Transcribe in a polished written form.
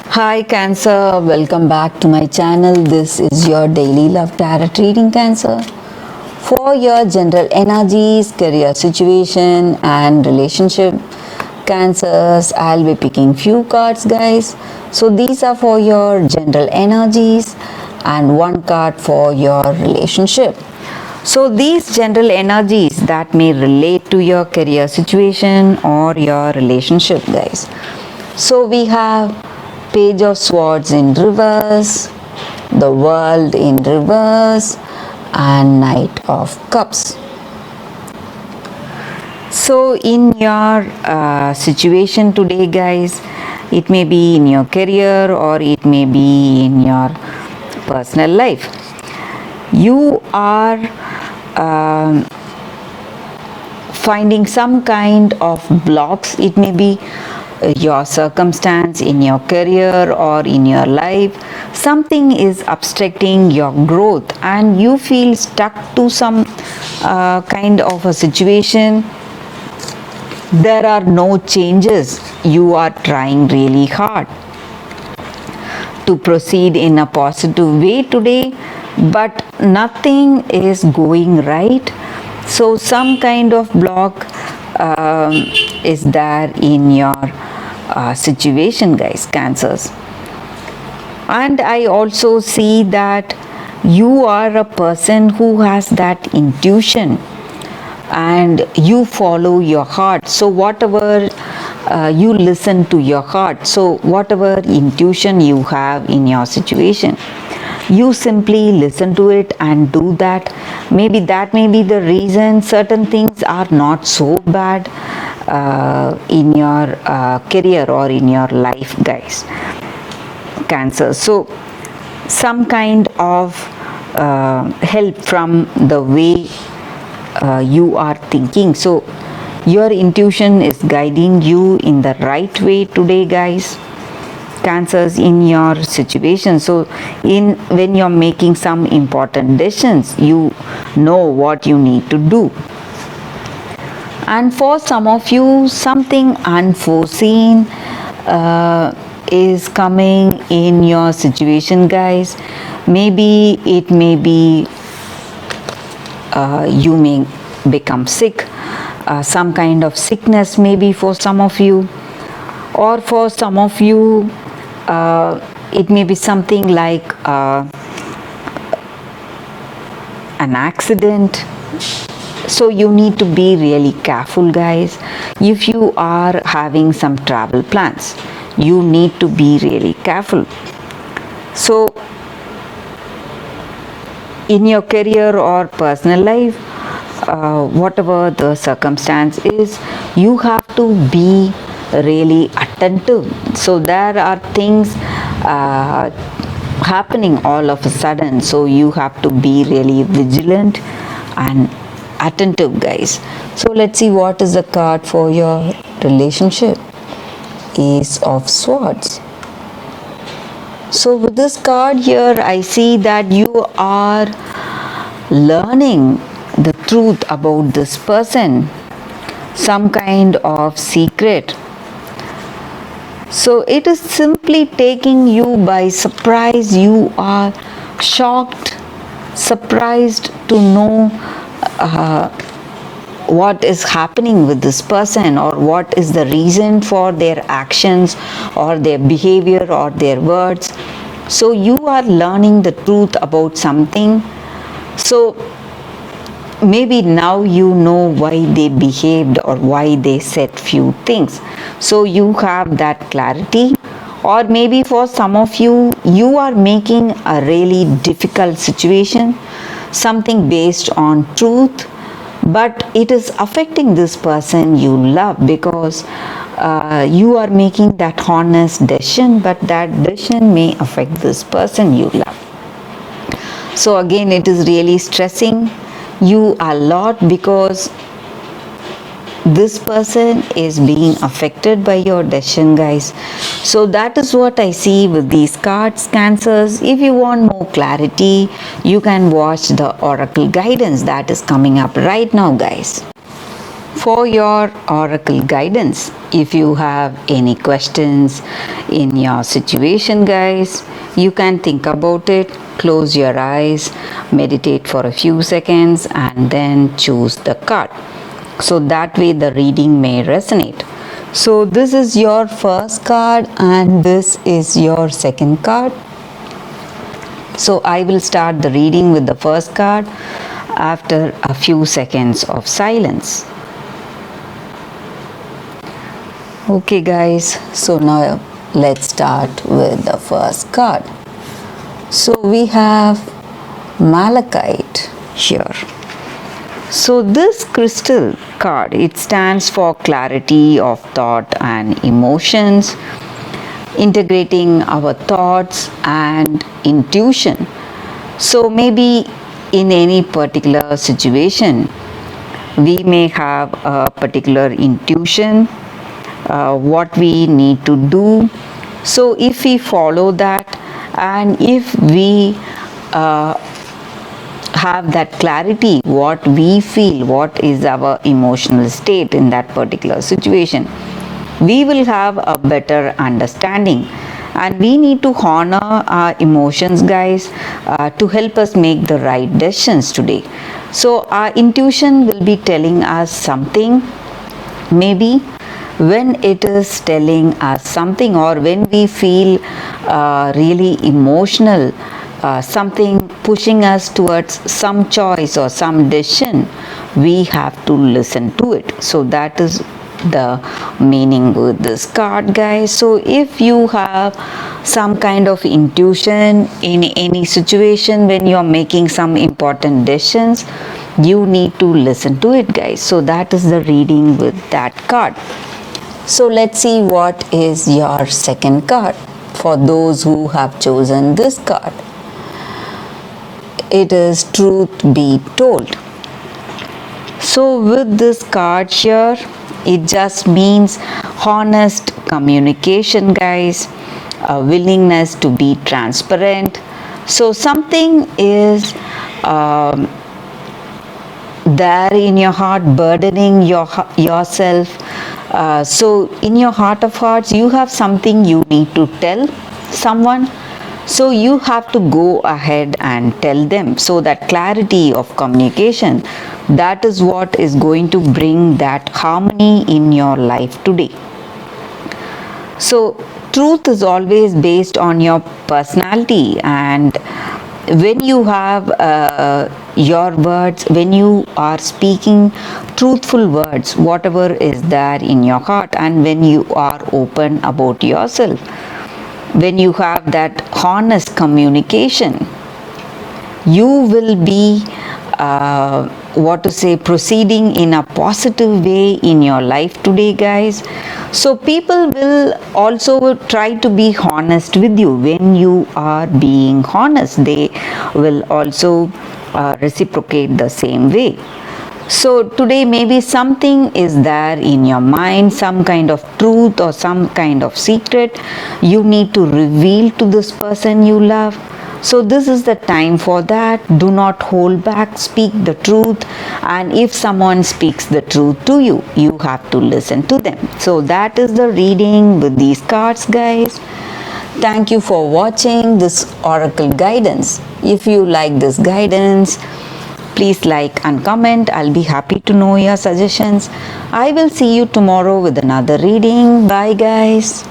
Hi Cancer, welcome back to my channel. This is your daily love tarot reading, Cancer. For your general energies, career situation and relationship, Cancers, I'll be picking few cards, guys. So these are for your general energies and one card for your relationship. So these general energies that may relate to your career situation or your relationship, guys. So we have Page of Swords in reverse, the World in reverse, and Knight of Cups. So in your situation today, guys, it may be in your career or it may be in your personal life. You are finding some kind of blocks. It may be your circumstance in your career or in your life. Something is obstructing your growth and you feel stuck to some kind of a situation. There are no changes. You are trying really hard to proceed in a positive way today, but nothing is going right. So some kind of block is there in your situation, guys, Cancers. And I also see that you are a person who has that intuition and you follow your heart. So whatever you listen to your heart, so whatever intuition you have in your situation, you simply listen to it and do that. Maybe that may be the reason certain things are not so bad in your career or in your life, guys, Cancer. So some kind of help from the way you are thinking. So your intuition is guiding you in the right way today, guys, Cancers, in your situation. So when you're making some important decisions, you know what you need to do. And for some of you, something unforeseen is coming in your situation, guys. Maybe it may be you may become sick, some kind of sickness maybe for some of you, or for some of you it may be something like an accident. So you need to be really careful, guys. If you are having some travel plans, you need to be really careful. So in your career or personal life, whatever the circumstance is, you have to be really attentive. So there are things happening all of a sudden, so you have to be really vigilant and attentive, guys. So let's see what is the card for your relationship. Ace of Swords. So with this card here, I see that you are learning the truth about this person, some kind of secret. So it is simply taking you by surprise. You are shocked, surprised to know what is happening with this person or what is the reason for their actions or their behavior or their words. So you are learning the truth about something. So maybe now you know why they behaved or why they said few things. So you have that clarity. Or maybe for some of you, you are making a really difficult situation, something based on truth, but it is affecting this person you love because you are making that honest decision, but that decision may affect this person you love. So again, it is really stressing you a lot because this person is being affected by your decision, guys. So that is what I see with these cards, Cancers. If you want more clarity, you can watch the oracle guidance that is coming up right now, guys. for your oracle guidance. If you have any questions in your situation, guys, you can think about it, close your eyes, meditate for a few seconds, and then choose the card. So that way the reading may resonate. So this is your first card and this is your second card. So I will start the reading with the first card after a few seconds of silence. Okay guys, so now let's start with the first card. So we have Malachite here. So this crystal card, it stands for clarity of thought and emotions, integrating our thoughts and intuition. So maybe in any particular situation, we may have a particular intuition, what we need to do. So if we follow that and if we have that clarity, what we feel, what is our emotional state in that particular situation, we will have a better understanding. And we need to honor our emotions, guys, to help us make the right decisions today. So our intuition will be telling us something. Maybe when it is telling us something, or when we feel really emotional, something pushing us towards some choice or some decision, we have to listen to it. So that is the meaning with this card, guys. So if you have some kind of intuition in any situation when you are making some important decisions, you need to listen to it, guys. So that is the reading with that card. So let's see what is your second card for those who have chosen this card. It is Truth Be Told. So with this card here, it just means honest communication, guys, a willingness to be transparent. So something is there in your heart, burdening yourself. So in your heart of hearts, you have something you need to tell someone. So you have to go ahead and tell them. So that clarity of communication, that is what is going to bring that harmony in your life today. So truth is always based on your personality, and when you have your words, when you are speaking truthful words, whatever is there in your heart, and when you are open about yourself, when you have that honest communication, you will be proceeding in a positive way in your life today, guys. So people will also try to be honest with you. When you are being honest, they will also reciprocate the same way. So today maybe something is there in your mind, some kind of truth or some kind of secret you need to reveal to this person you love. So this is the time for that. Do not hold back, speak the truth, and if someone speaks the truth to you, you have to listen to them. So that is the reading with these cards, guys. Thank you for watching this oracle guidance. If you like this guidance, please like and comment. I'll be happy to know your suggestions. I will see you tomorrow with another reading. Bye, guys.